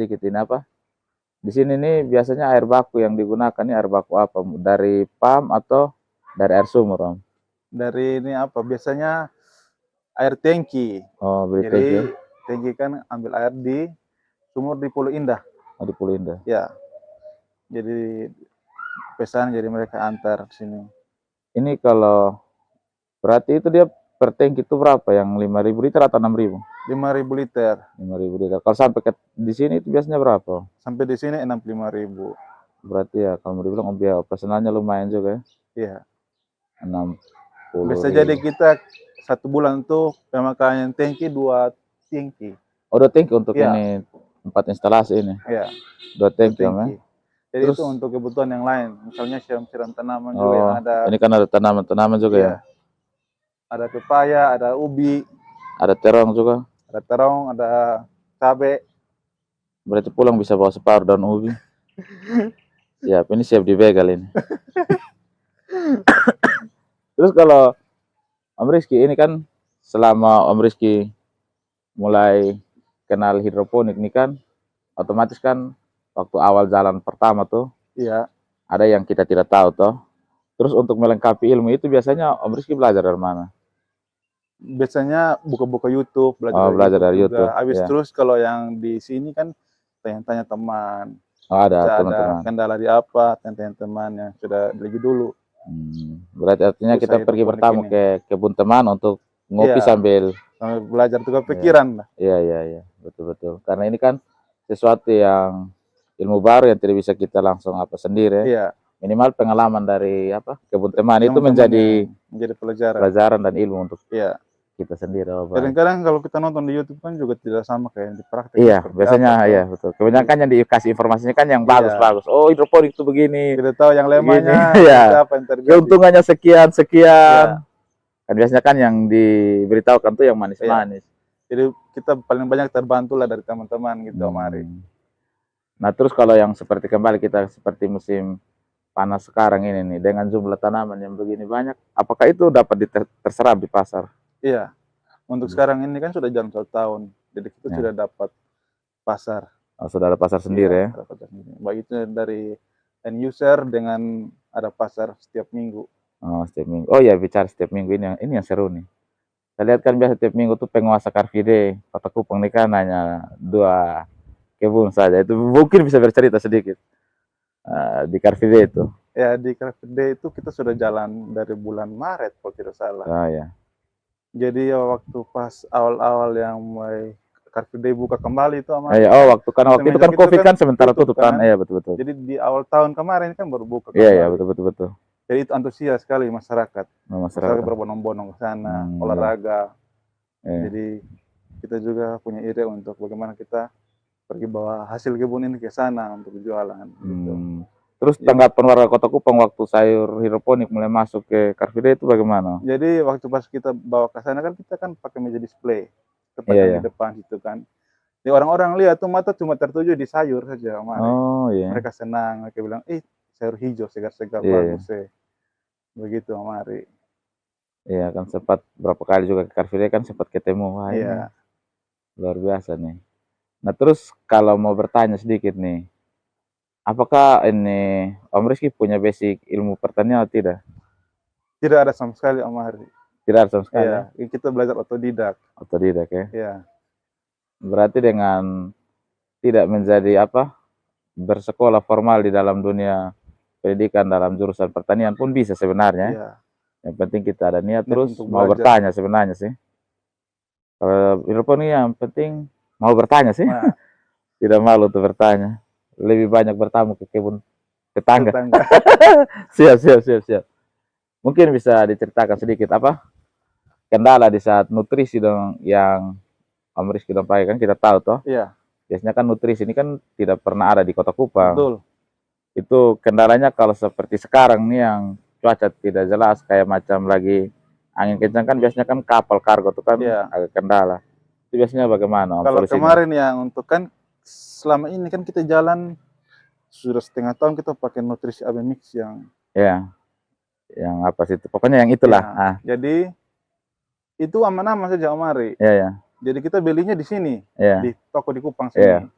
sedikit ini apa? Di sini nih biasanya air baku yang digunakan ini air baku apa? Dari PAM atau dari air sumur, Om? Dari ini apa? Biasanya air tangki. Oh, beli Jadi tangki. tangki kan ambil air di sumur di Pulau Indah. Oh, di Pulau Indah. Ya. Jadi pesan jadi mereka antar sini. Ini kalau berarti itu dia per tank itu berapa? Yang 5.000 liter atau 6.000? 5.000 liter. 5.000 liter. Kalau sampai ke di sini itu biasanya berapa? Sampai di sini 65.000. Berarti ya kalau mau dibilang biaya operasionalnya lumayan juga ya. Iya. 60.000. Bisa jadi kita 1 bulan tuh pemakaian tangki 2 tangki. Oh, 2 tank untuk Iya. ini tempat instalasi ini. Iya. 2 tank ya, Tangki. Jadi Terus, itu untuk kebutuhan yang lain. Misalnya siram-siram tanaman juga yang ada. Ini kan ada tanaman-tanaman juga Iya. ya. Ada pepaya, ada ubi, Ada terong juga. ada terong, ada cabai. Berarti pulang bisa bawa separuh daun ubi. Siap, ini siap dibegal ini. Terus kalau Om Rizky ini kan selama Om Rizky mulai kenal hidroponik ini kan otomatis kan waktu awal jalan pertama tuh Iya. ada yang kita tidak tahu toh. Terus untuk melengkapi ilmu itu biasanya Om Rizky belajar dari mana? Biasanya buka-buka YouTube, Belajar dari YouTube. Habis Ya. terus kalau yang di sini kan tanya-tanya teman. Ada Bisa teman-teman. ada kendala di apa, tanya-tanya teman yang sudah lebih dulu. Berarti artinya kita Usaha pergi hidroponik bertamu ini. ke kebun teman untuk ngopi Iya. sambil Belajar juga pikiran lah. Iya, betul. Karena ini kan sesuatu yang ilmu baru yang tidak bisa kita langsung apa sendiri. Iya. Minimal pengalaman dari apa kebun teman itu Teman-teman menjadi pelajaran dan ilmu untuk Iya. kita sendiri. Kadang-kadang kalau kita nonton di YouTube kan juga tidak sama kayak yang di praktek. Iya, biasanya ya betul. Kebanyakan yang dikasih informasinya kan yang bagus-bagus. Oh, hidroponik itu begini. Kita tahu yang lemahnya, ya. apa yang terjadi. Keuntungannya sekian. Ya. Kan biasanya kan yang diberitahukan tuh yang manis-manis. Jadi kita paling banyak terbantu lah dari teman-teman gitu, Mari. Nah, terus kalau yang seperti kembali kita seperti musim panas sekarang ini nih dengan jumlah tanaman yang begini banyak, apakah itu dapat terserap di pasar? Iya. Untuk sekarang ini kan sudah jalan 1 tahun, jadi kita sudah dapat pasar. Oh, sudah ada pasar sendiri ya? Ada pasar sendiri. Baik itu dari end user dengan ada pasar setiap minggu. Oh, setiap minggu. Oh ya, bicara setiap minggu ini yang seru nih. Saya lihat kan biasa setiap minggu tuh penguasa Car Free Day Kota Kupang nih kan hanya 2 kebun saja. Itu mungkin bisa bercerita sedikit di Car Free Day itu. Ya, di Car Free Day itu kita sudah jalan dari bulan Maret kalau tidak salah. Oh ya. Jadi ya waktu pas awal-awal yang mulai Car Free Day buka kembali itu waktu itu kan COVID kan sementara tutup kan. Iya, betul. Jadi di awal tahun kemarin kan baru buka kembali. Iya, betul. Jadi itu antusias sekali masyarakat. Masyarakat berbondong-bondong ke sana, olahraga. Jadi kita juga punya ide untuk bagaimana kita pergi bawa hasil kebun ini ke sana untuk jualan. Gitu. Terus tanggapan warga Kota Kupang waktu sayur hidroponik mulai masuk ke Car Free Day itu bagaimana? Jadi waktu pas kita bawa ke sana kan kita kan pakai meja display di depan itu kan. Jadi orang-orang lihat tuh mata cuma tertuju di sayur saja. Mereka senang, mereka bilang, sayur hijau segar-segar bagus begitu, Mari. Iya kan sempat berapa kali juga ke Car Free Day kan sempat ketemu. Wah, luar biasa nih. Nah, terus kalau mau bertanya sedikit nih, apakah ini Om Rizky punya basic ilmu pertanian atau tidak? Tidak ada sama sekali, Om Hari. Tidak ada sama sekali. Iya, kita belajar otodidak. Otodidak ya. Iya. Berarti dengan tidak menjadi bersekolah formal di dalam dunia pendidikan dalam jurusan pertanian pun bisa sebenarnya. Iya. Yang penting kita ada niat terus mau bertanya sebenarnya sih. Kalau hidroponik yang penting mau bertanya sih. Tidak malu untuk bertanya. Lebih banyak bertamu ke kebun tetangga. Siap. Mungkin bisa diceritakan sedikit kendala di saat nutrisi dong yang Om Rizky Dompai kan kita tahu toh. Iya. Biasanya kan nutrisi ini kan tidak pernah ada di Kota Kupang. Betul. Itu kendalanya kalau seperti sekarang nih yang cuaca tidak jelas kayak macam lagi angin kencang kan biasanya kan kapal kargo itu kan agak kendala. Itu biasanya bagaimana? Kalau kemarin yang untuk kan selama ini kan kita jalan sudah setengah tahun kita pakai nutrisi AB Mix yang yang apa sih itu? Pokoknya yang itulah. Jadi itu aman-aman saja, Om Ari. Iya. Jadi kita belinya di sini, di toko di Kupang sini.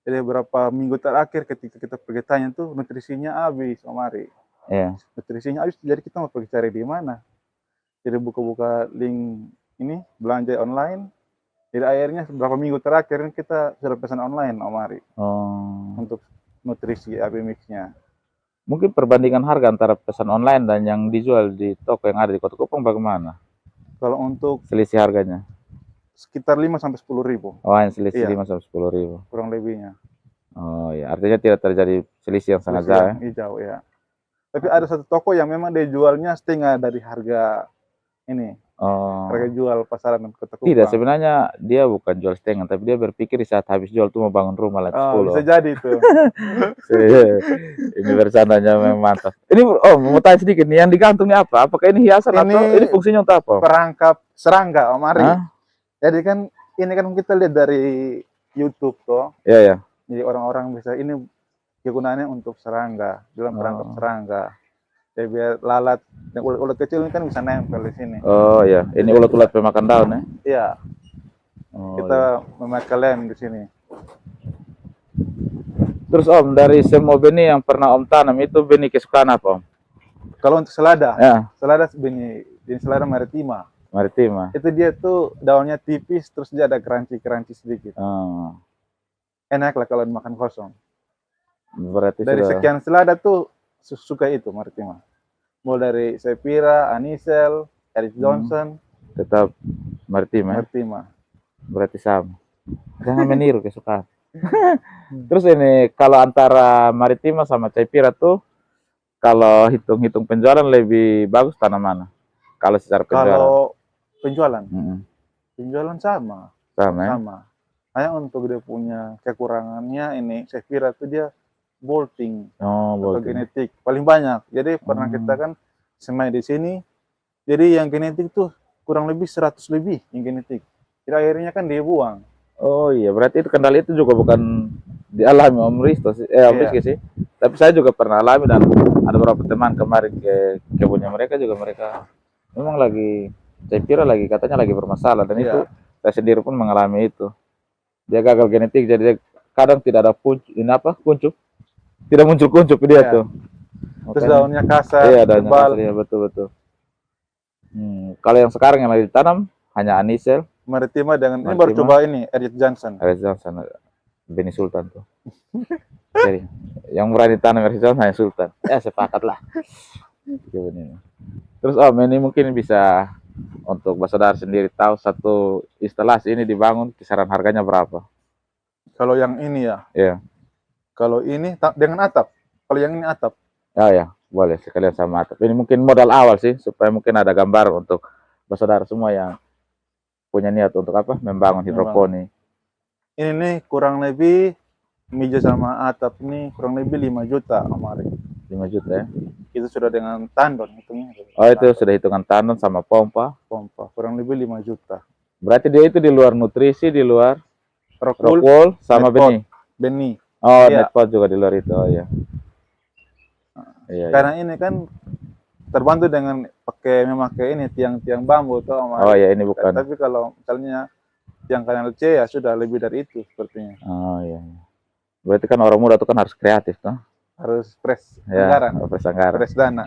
Jadi beberapa minggu terakhir ketika kita pergi tanya tuh nutrisinya habis, Omari. Iya. Nutrisinya habis, jadi kita mau pergi cari di mana? Jadi buka-buka link ini belanja online. Jadi akhirnya beberapa minggu terakhir ini kita sudah pesan online, Omari. Oh. Untuk nutrisi AB Mix-nya. Mungkin perbandingan harga antara pesan online dan yang dijual di toko yang ada di Kota Kupang bagaimana? Kalau untuk Selisih harganya? sekitar 5 sampai 10 ribu. Oh, yang selisih Iya. 5 sampai 10 ribu. Kurang lebihnya. Oh ya, artinya tidak terjadi selisih yang sangat jauh. Jauh ya. Tapi ada satu toko yang memang dia jualnya setengah dari harga ini. Oh. Harga jual pasaran Kota Kupang. Tidak, sebenarnya dia bukan jual setengah, tapi dia berpikir di saat habis jual tuh mau bangun rumah lantai 10. Bisa jadi itu. Ini bercandanya memang mantap. Ini mau tanya sedikit nih, yang digantung ini apa? Apakah ini hiasan atau ini fungsinya untuk apa? Perangkap serangga, Omari. Jadi kan ini kan kita lihat dari YouTube toh. Iya, ya. Jadi orang-orang bisa ini kegunaannya untuk serangga, dalam perangkap serangga. Ya biar lalat dan ulat-ulat kecil ini kan bisa nempel di sini. Oh iya, ini ulat-ulat pemakan daun ya? Iya. Oh, kita memakai lem di sini. Terus Om, dari semua benih yang pernah Om tanam itu benih kesukaan apa Om? Kalau untuk selada, ya. Selada benih selada maritima. Maritima. Itu dia tuh daunnya tipis, terus dia ada keranci-keranci sedikit. Oh. Enak lah kalau dimakan kosong. Berarti dari sekian selada tuh suka itu maritima. Mulai dari Sepira, Anisel, Eric Johnson, tetap maritima. Maritima. Berarti sama. Jangan meniru kesukaan. Terus ini kalau antara maritima sama Sepira tuh kalau hitung-hitung penjualan lebih bagus tanam mana? Kalau secara penjualan. Kalau penjualan, penjualan sama. Sama. Hanya untuk dia punya kekurangannya ini Sepira tuh dia bolting atau genetik paling banyak. Jadi pernah kita kan semai di sini. Jadi yang genetik tuh kurang lebih 100 lebih yang genetik. Jadi akhirnya kan dia buang. Oh iya, berarti itu kendala itu juga bukan dialami Om Risto sih, Om Rizky sih. Tapi saya juga pernah alami dan ada beberapa teman kemarin ke kebunnya mereka juga mereka memang lagi, saya kira lagi katanya lagi bermasalah dan itu saya sendiri pun mengalami itu. Dia gagal genetik jadi dia kadang tidak ada kuncup. Tidak muncul kuncup dia tuh. Terus daunnya kasar. Iya, daunnya kasar, ya betul. Kalau yang sekarang yang lagi ditanam hanya Anisel, Maritima dengan ini baru coba ini Eric Johnson. Eric Johnson, benih Sultan tuh. Jadi yang murah ditanam Eric Johnson hanya Sultan. Ya sepakat lah. Terus Om ini mungkin bisa untuk Basodar sendiri tahu satu instalasi ini dibangun kisaran harganya berapa? Kalau yang ini ya. Iya. Kalau ini dengan atap. Kalau yang ini atap. Oh ya, boleh sekalian sama atap. Ini mungkin modal awal sih supaya mungkin ada gambar untuk saudara semua yang punya niat untuk membangun hidroponik. Ini nih kurang lebih meja sama atap ini kurang lebih 5 juta kemarin. 5 juta ya. Itu sudah dengan tandon hitungnya. Oh, itu sudah hitungan tandon sama pompa. Kurang lebih 5 juta. Berarti dia itu di luar nutrisi, di luar rock wool sama benih. Oh, netpot juga di luar itu. Oh iya. Karena ini kan terbantu dengan memakai ini tiang-tiang bambu tuh. Oh ya, ini bukan. Tapi kalau misalnya tiang kanal C ya sudah lebih dari itu sepertinya. Oh iya. Berarti kan orang muda tuh kan harus kreatif tuh. Harus fresh anggaran. Fresh dana.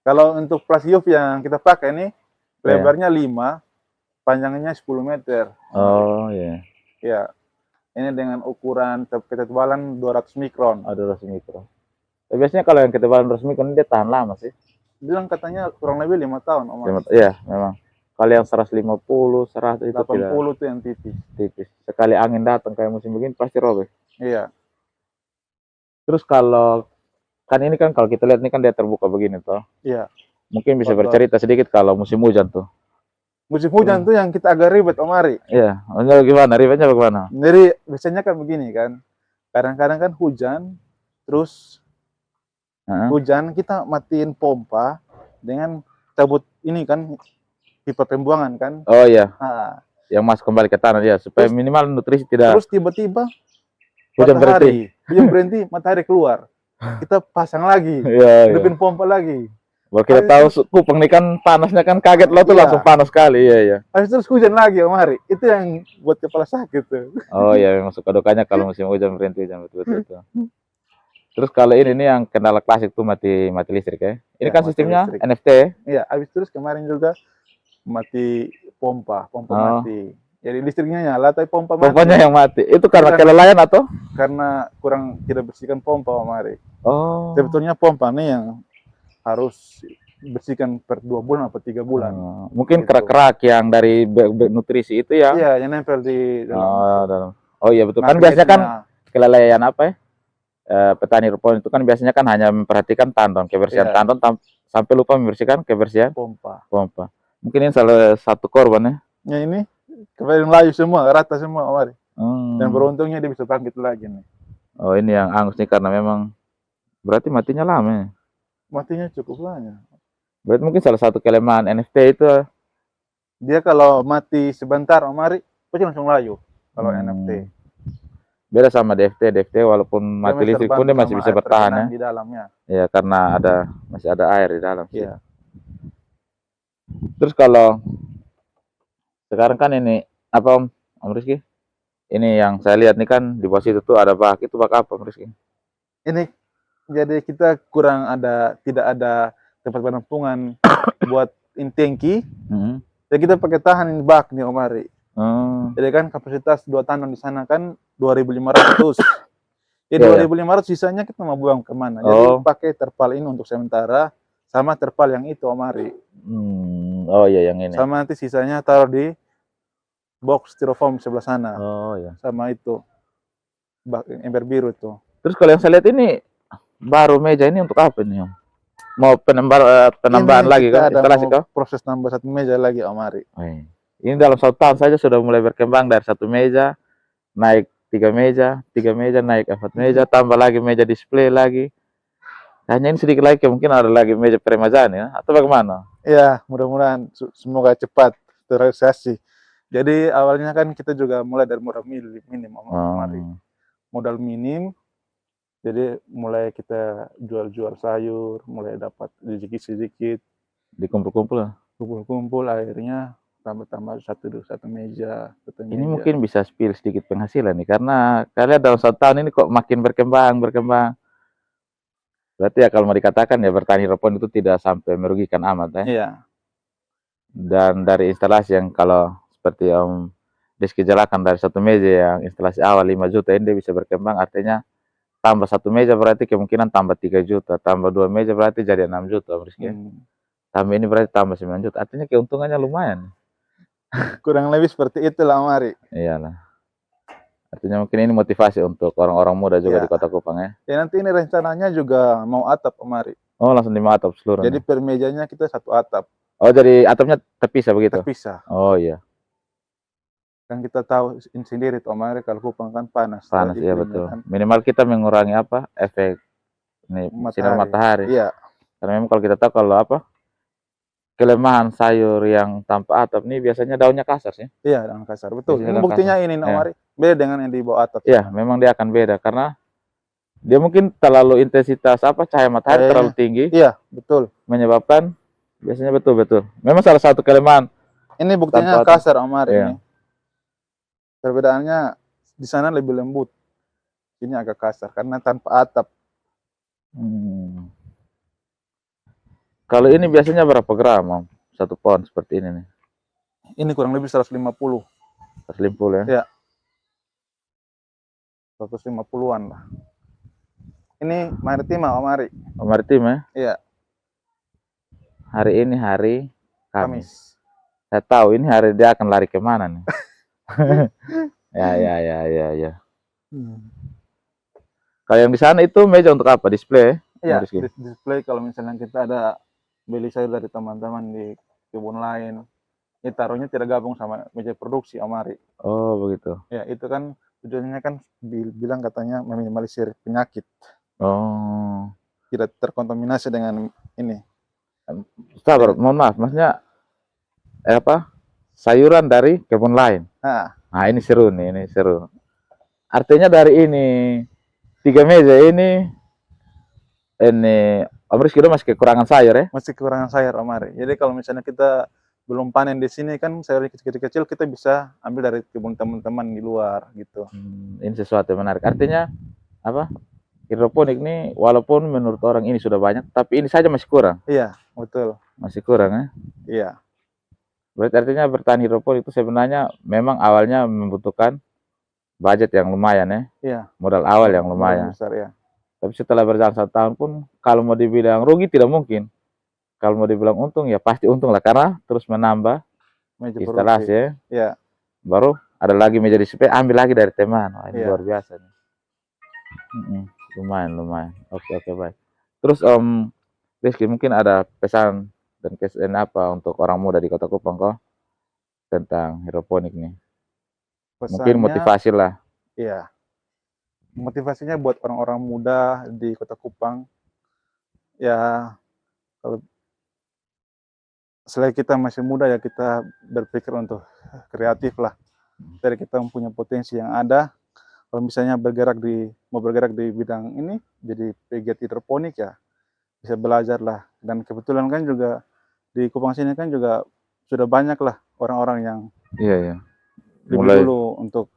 Kalau untuk plus youth yang kita pakai ini lebarnya 5, panjangnya 10 meter. Oh iya. Ya. Ini dengan ukuran ketebalan 200 mikron. 200 mikron. Tapi biasanya kalau yang ketebalan 200 mikron dia tahan lama sih. Bilang katanya kurang lebih 5 tahun. Iya, memang. Kalau yang 150, 100 itu 80 itu yang tipis. Sekali angin datang kayak musim begini pasti robek. Iya. Terus kalau kan ini kan kalau kita lihat ini kan dia terbuka begini toh. Iya. Mungkin bisa bercerita sedikit kalau musim hujan tuh. Musim hujan tuh yang kita agak ribet Omari. Iya, gimana? Ribetnya bagaimana? Jadi biasanya kan begini kan. Kadang-kadang kan hujan, terus hujan kita matiin pompa dengan cabut ini kan pipa pembuangan kan. Oh iya. Yang masuk kembali ke tanah ya supaya minimal nutrisi tidak. Terus tiba-tiba hujan berhenti, matahari keluar. Kita pasang lagi, hidupin pompa lagi. Baru kita tahu Kupang nih kan panasnya kan kaget lo tuh langsung panas sekali. Iya. Habis terus hujan lagi Om Ari. Itu yang buat kepala sakit tuh. Oh iya, memang suka dukanya kalau musim hujan berhenti hujan betul. Terus kalau ini nih yang kendala klasik tuh mati listrik ya. Ini kan sistemnya listrik. NFT. Iya, habis terus kemarin juga mati pompa mati. Jadi listriknya nyala tapi pompa mati. Pompanya yang mati. Itu karena kelelayan atau? Karena kurang tidak bersihkan pompa Om Ari. Oh. Sebetulnya pompa nih yang harus bersihkan per 2 bulan atau 3 bulan. Mungkin kerak-kerak yang dari nutrisi itu ya? Iya, yang nempel di dalam. Oh iya betul. Kan biasanya kan kelelayan apa ya? Petani rumput itu kan biasanya kan hanya memperhatikan tandon, kebersihan tandon sampai lupa membersihkan kebersihan pompa. Mungkin ini salah satu korban ya? Ya ini kemarin layu semua, rata semua Om Ari. Dan beruntungnya dia bisa bangkit lagi nih. Oh ini yang angus nih karena memang berarti matinya lama ya? Matinya cukup lama. Berarti mungkin salah satu kelemahan NFT itu dia kalau mati sebentar Om Ari, pasti langsung layu kalau NFT. Beda sama DFT walaupun mati listrik pun dia masih bisa bertahan ya. Di dalamnya. Ya karena masih ada air di dalam. Iya. Terus kalau sekarang kan ini apa Om Rizky? Ini yang saya lihat nih kan di bawah situ tuh ada bak. Itu bak apa Om Rizky? Ini jadi kita tidak ada tempat penampungan buat tangki. Jadi kita pakai tahan ini bak nih Om Ari. Jadi kan kapasitas 2 tandon di sana kan 2.500. Jadi 2.500 sisanya kita mau buang kemana? Jadi pakai terpal ini untuk sementara sama terpal yang itu Om Ari. Oh iya yang ini. Sama nanti sisanya taruh di box styrofoam sebelah sana. Oh iya. Sama itu ember biru itu. Terus kalau yang saya lihat ini baru meja ini untuk apa nih Om? Mau penambahan lagi kan? Instalasi kah? Proses tambah 1 meja lagi Om Ari. Ini dalam 1 tahun saja sudah mulai berkembang dari 1 meja naik 3 meja naik 4 meja, tambah lagi meja display lagi. Hanya ini sedikit lagi mungkin ada lagi meja peremajaan ya atau bagaimana? Ya mudah-mudahan semoga cepat terrealisasi. Jadi awalnya kan kita juga mulai dari modal minim Om Ari. Modal minim. Jadi mulai kita jual-jual sayur, mulai dapat sedikit dikumpul-kumpul. Kumpul akhirnya tambah satu meja. Ini mungkin bisa spill sedikit penghasilan nih karena kalian dalam 1 tahun ini kok makin berkembang. Berarti ya kalau mau dikatakan ya bertani hidroponik itu tidak sampai merugikan amat ya. Iya. Dan dari instalasi yang kalau seperti Om Rizky jelaskan dari 1 meja yang instalasi awal 5 juta ini dia bisa berkembang, artinya tambah 1 meja berarti kemungkinan tambah 3 juta, tambah 2 meja berarti jadi 6 juta Om Rizky. Tambah ini berarti tambah 9 juta, artinya keuntungannya lumayan. Kurang lebih seperti itulah Om Ari. Iyalah. Artinya mungkin ini motivasi untuk orang-orang muda juga di Kota Kupang ya. Ya nanti ini rencananya juga mau atap Om Ari. Oh langsung 5 atap seluruhnya. Jadi per mejanya kita 1 atap. Oh jadi atapnya terpisah begitu? Terpisah. Oh iya. Kan kita tahu sendiri Om Ari kalau Kupang kan panas. Panas iya betul. Kan. Minimal kita mengurangi apa efek sinar matahari. Iya. Karena memang kalau kita tahu kalau apa kelemahan sayur yang tanpa atap nih biasanya daunnya kasar sih. Iya, daun kasar. Betul. Ini buktinya kasar. Ini Om Ari. Beda dengan yang di bawah atap. Iya, memang dia akan beda karena dia mungkin terlalu intensitas cahaya matahari terlalu tinggi. Iya, betul. Menyebabkan biasanya betul. Memang salah satu kelemahan. Ini buktinya kasar Om Ari. Iya. Perbedaannya di sana lebih lembut. Ini agak kasar karena tanpa atap. Kalau ini biasanya berapa gram, Om? 1 pohon seperti ini nih. Ini kurang lebih 150. 150 ya? Iya. 150-an lah. Ini maritima Om Ari. Oh, maritim ya? Iya. Hari ini hari Kamis. Saya tahu ini hari dia akan lari kemana nih. Ya. Kalau yang di sana itu meja untuk apa? Display? Iya, display kalau misalnya kita ada beli sayur dari teman-teman di kebun lain, ini taruhnya tidak gabung sama meja produksi Om Ari. Oh begitu. Ya itu kan tujuannya kan bilang katanya meminimalisir penyakit. Oh. Tidak terkontaminasi dengan ini. Sabar, mohon maaf, maksudnya sayuran dari kebun lain. Nah ini seru nih, ini seru. Artinya dari ini 3 meja ini Om Rizky itu masih kekurangan sayur ya? Masih kekurangan sayur Om Ari. Jadi kalau misalnya kita belum panen di sini kan sayur kecil-kecil kita bisa ambil dari kebun teman-teman di luar gitu. Ini sesuatu yang menarik. Artinya apa? Hidroponik ini walaupun menurut orang ini sudah banyak, tapi ini saja masih kurang. Iya, betul. Masih kurang ya? Iya. Berarti artinya bertahan hidroponik itu sebenarnya memang awalnya membutuhkan budget yang lumayan ya? Iya. Modal awal yang lumayan. Besar ya. Tapi setelah berjalan 1 tahun pun, kalau mau dibilang rugi tidak mungkin. Kalau mau dibilang untung ya pasti untung lah, karena terus menambah instalasi ya. Iya. Baru ada lagi meja display, ambil lagi dari teman. Wah, ini luar biasa nih. Lumayan. Oke, baik. Terus Om Rizky mungkin ada pesan dan kesan apa untuk orang muda di Kota Kupang kok tentang hidroponik nih? Pesannya, mungkin motivasi lah. Iya. Motivasinya buat orang-orang muda di Kota Kupang, ya kalau selagi kita masih muda ya kita berpikir untuk kreatif lah. Dari kita mempunyai potensi yang ada, kalau misalnya mau bergerak di bidang ini, jadi pegiat hidroponik ya bisa belajar lah. Dan kebetulan kan juga di Kupang sini kan juga sudah banyak lah orang-orang yang lebih dulu untuk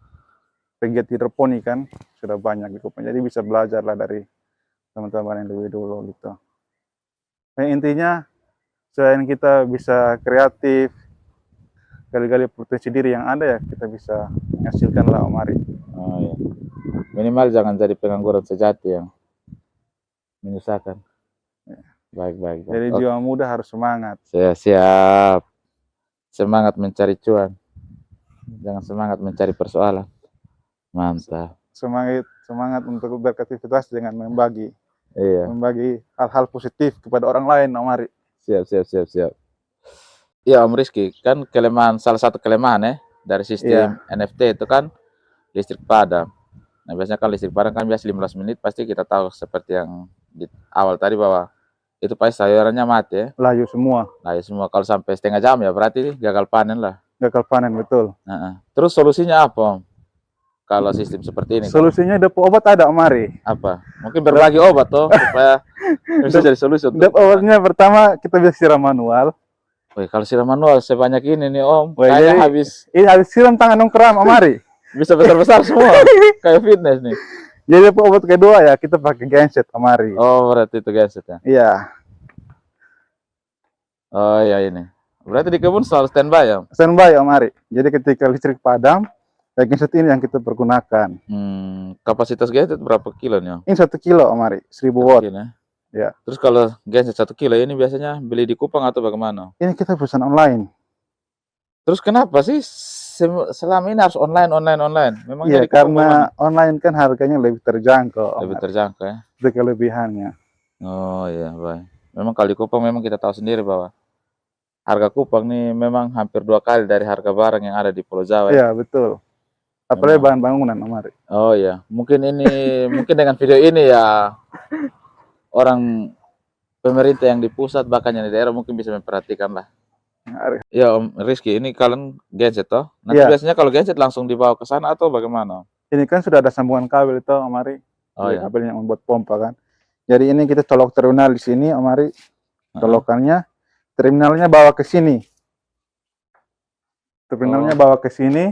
pegiat hidroponik kan sudah banyak di Kupang. Jadi bisa belajar lah dari teman-teman yang lebih dulu gitu. Nah, intinya selain kita bisa kreatif, gali-gali potensi diri yang ada ya kita bisa menghasilkan lah Om Ari. Oh, iya. Minimal jangan jadi pengangguran sejati yang menyusahkan. Baik. Jadi jiwa muda harus semangat. Siap. Semangat mencari cuan. Jangan semangat mencari persoalan. Mantap. Semangat untuk beraktivitas dengan membagi. Iya. Membagi hal-hal positif kepada orang lain, Om Ari. Siap. Iya Om Rizky, kan salah satu kelemahan ya dari sistem NFT itu kan listrik padam. Nah biasanya kan listrik padam kan biasa 15 menit, pasti kita tahu seperti yang di awal tadi bahwa itu pasti sayurannya mati ya. Layu semua. Kalau sampai setengah jam ya berarti gagal panen lah. Gagal panen, betul. Terus solusinya apa Om? Kalau sistem seperti ini solusinya kan? Obat ada Om Ari. Apa? Mungkin berbagi obat toh supaya bisa jadi solusi. Obatnya pertama kita bisa siram manual. Wih, kalau siram manual sebanyak ini nih Om, kayaknya habis siram tangan Om kram Om Ari. Bisa besar-besar semua, kayak fitness nih. Jadi obat kedua ya kita pakai genset Om Ari. Oh berarti itu genset ya? Iya. Oh iya ini. Berarti di kebun selalu standby ya? Standby Om Ari. Jadi ketika listrik padam, genset ini yang kita pergunakan. Kapasitas genset berapa kilo nih? Ini 1 kilo Om Ari, 1000 watt. Ya. Terus kalau genset 1 kilo ini biasanya beli di Kupang atau bagaimana? Ini kita pesan online. Terus kenapa sih selama ini harus online? Memang ya karena online kan harganya lebih terjangkau. Lebih terjangkau ya? Itu kelebihannya. Oh iya baik. Memang kalau di Kupang memang kita tahu sendiri bahwa harga Kupang nih memang hampir 2 kali dari harga barang yang ada di Pulau Jawa. Iya betul. Apalagi bahan bangunan Om Ari. Oh iya, mungkin dengan video ini ya orang pemerintah yang di pusat bahkan yang di daerah mungkin bisa memperhatikan lah. Ya Om Rizky, ini kalian genset toh? Nanti biasanya kalau genset langsung dibawa ke sana atau bagaimana? Ini kan sudah ada sambungan kabel itu Om Ari. Oh iya. Kabel yang membuat pompa kan. Jadi ini kita colok terminal di sini Om Ari. Colokannya, terminalnya bawa ke sini. Terminalnya bawa ke sini,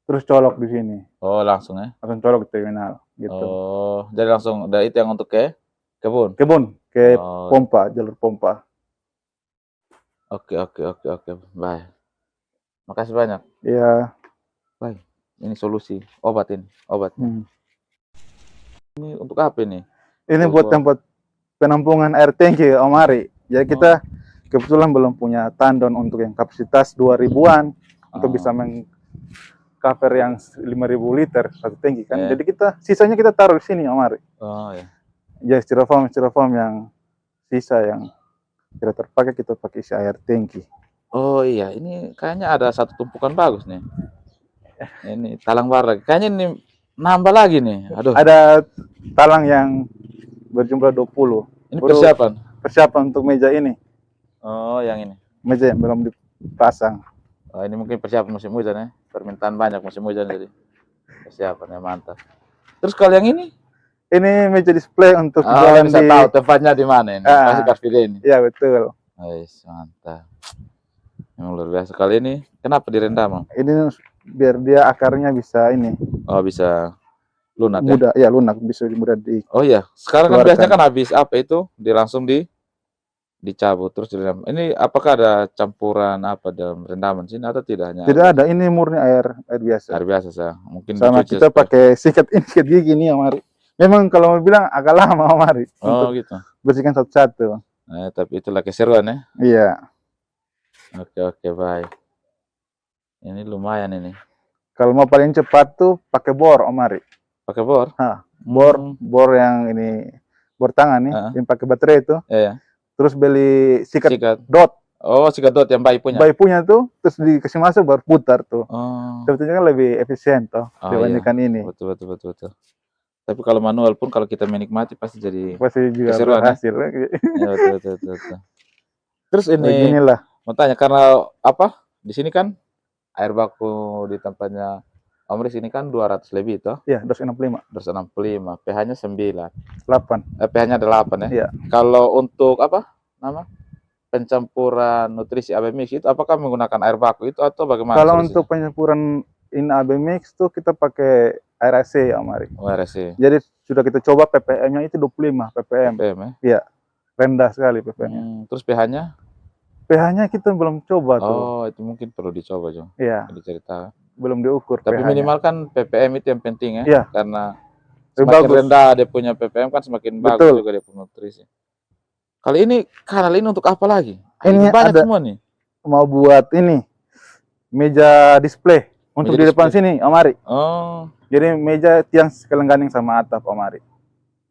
terus colok di sini. Oh langsung ya? Langsung colok di terminal. Gitu. Oh, jadi langsung ada itu yang untuk ke kebun? Kebun, ke pompa, jalur pompa. Oke. Baik. Makasih banyak. Iya. Baik. Ini solusi obat ini. Ini untuk apa ini? Ini buat tempat penampungan air tangki Om Ari. Jadi kita kebetulan belum punya tandon untuk yang kapasitas 2000-an untuk bisa meng-cover yang 5.000 liter satu tangki kan. Jadi sisanya kita taruh di sini Om Ari. Oh iya. Ya styrofoam yang sisa yang tidak terpakai kita pakai isi air tangki. Oh iya, ini kayaknya ada satu tumpukan bagus nih. Ini talang bara. Kayaknya ini nambah lagi nih. Aduh. Ada talang yang berjumlah 20. Ini persiapan untuk meja ini. Oh, yang ini. Meja yang belum dipasang. Oh, ini mungkin persiapan musim hujan ya. Permintaan banyak musim hujan jadi persiapannya mantap. Terus kalau yang ini Ini meja display untuk jualan bisa tahu tempatnya di mana ini. Pasti Car Free Day ini. Iya, betul. Mantap. Yang luar biasa kali ini. Kenapa direndam? Ini biar dia akarnya bisa ini. Oh, bisa lunak mudah ya? Lunak, bisa mudah di. Oh iya, sekarang kan biasanya kan habis apa itu langsung dicabut terus direndam. Ini apakah ada campuran apa dalam rendaman sini atau tidak? Tidak ada, ini murni air biasa. Air biasa sah. Mungkin sama kita pakai sikat gigi nih Mari. Memang kalau mau bilang agak lama Mari. Oh gitu. Bersihkan satu-satu. Tapi itulah keseruan ya. Iya. Oke, baik. Ini lumayan ini. Kalau mau paling cepat tuh pakai bor Mari. Pakai bor? Bor yang ini bor tangan nih, yang pakai baterai itu. Iya. Terus beli sikat dot. Oh, sikat dot yang bayi punya. Bayi punya tuh, terus dikasih masuk baru putar tuh. Oh. Sebetulnya kan lebih efisien toh dibandingkan ini. Betul. Tapi kalau manual pun kalau kita menikmati pasti juga keseruan hasil. Ya, betul. Terus ini beginilah. Mau tanya karena apa? Di sini kan air baku di tempatnya Om Riz ini kan 200 lebih toh? Iya, 265. 265. pH-nya 9. 8. pH-nya 8 ya? Iya. Kalau untuk apa? Pencampuran nutrisi AB mix itu apakah menggunakan air baku itu atau bagaimana? Kalau untuk pencampuran AB mix tuh kita pakai air AC ya Mari. Oh, air AC. Jadi sudah kita coba ppm-nya itu 25 ppm. ppm ya? Iya. Rendah sekali ppm-nya. Terus pH-nya? pH-nya kita belum coba tuh. Oh, itu mungkin perlu dicoba, Jo. Iya. Dicerita. Belum diukur. Tapi minimal kan ppm itu yang penting ya. Iya. Karena semakin rendah dia punya ppm kan semakin bagus juga dia punya nutrisi. Kali ini kanal ini untuk apa lagi? Ini banyak semua nih. Mau buat ini meja display untuk di depan sini, Mari. Oh. Jadi meja tiang sekelengganing sama atap, Mari.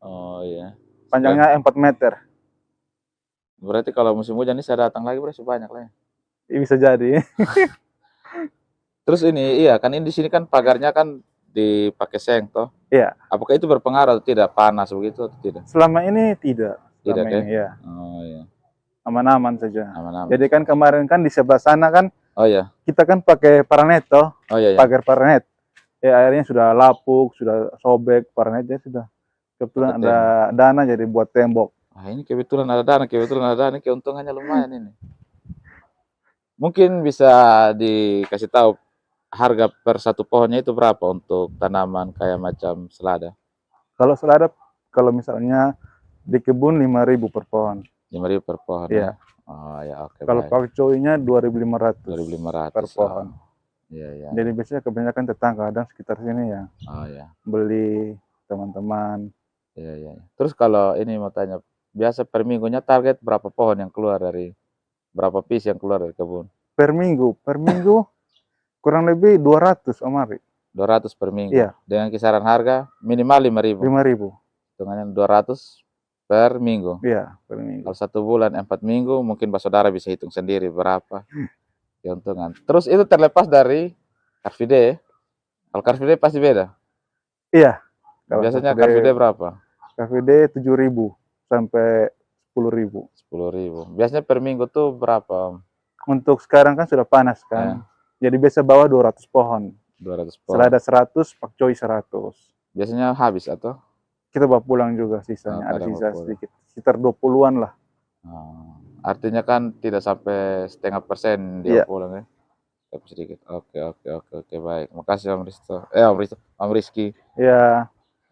Oh iya. Panjangnya 4 meter. Berarti kalau musim hujan ini saya datang lagi berarti banyak lah ya. Bisa jadi. Terus ini kan ini di sini kan pagarnya kan dipakai seng toh. Iya. Apakah itu berpengaruh atau tidak, panas begitu atau tidak? Selama ini tidak. Tidak ya? Iya. Oh iya. Aman-aman saja. Aman-aman. Jadi kan kemarin kan di sebelah sana kan. Oh iya. Kita kan pakai paranet toh. Oh iya. Pagar paranet. Ya airnya sudah lapuk, sudah sobek, paranetnya sudah. Kebetulan ada dana jadi buat tembok. Ini kebetulan ada dana, keuntungannya lumayan ini. Mungkin bisa dikasih tahu harga per satu pohonnya itu berapa untuk tanaman kayak macam selada? Kalau selada, kalau misalnya di kebun 5.000 per pohon. 5.000 per pohon. Iya. Oh ya, oke. Kalau pakcoynya 2.500. 2.500 per pohon. Iya. Jadi biasanya kebanyakan tetangga dan sekitar sini ya. Oh ya. Beli teman-teman. Iya. Terus kalau ini mau tanya, biasa per minggunya target berapa pohon yang keluar dari berapa piece yang keluar dari kebun? Per minggu kurang lebih 200 Mari. 200 per minggu. Iya. Dengan kisaran harga minimal 5.000. 5.000. Hitungannya 200 per minggu. Iya, per minggu. Kalau 1 bulan 4 minggu, mungkin saudara bisa hitung sendiri berapa keuntungan. Terus itu terlepas dari Car Free Day. Kalau Car Free Day pasti beda. Iya. Biasanya Car Free Day berapa? Car Free Day 7.000 sampai 10.000. 10.000. Biasanya per minggu tuh berapa? Untuk sekarang kan sudah panas kan. Jadi biasa bawa 200 pohon. 200 pohon. Selada 100, pakcoy 100. Biasanya habis atau? Kita bawa pulang juga sisanya. Ada sisa sedikit. Sekitar 20-an lah. Artinya kan tidak sampai 0,5% dia pulang ya. Tapi sedikit. Oke, baik. Makasih Om Rizky. Iya.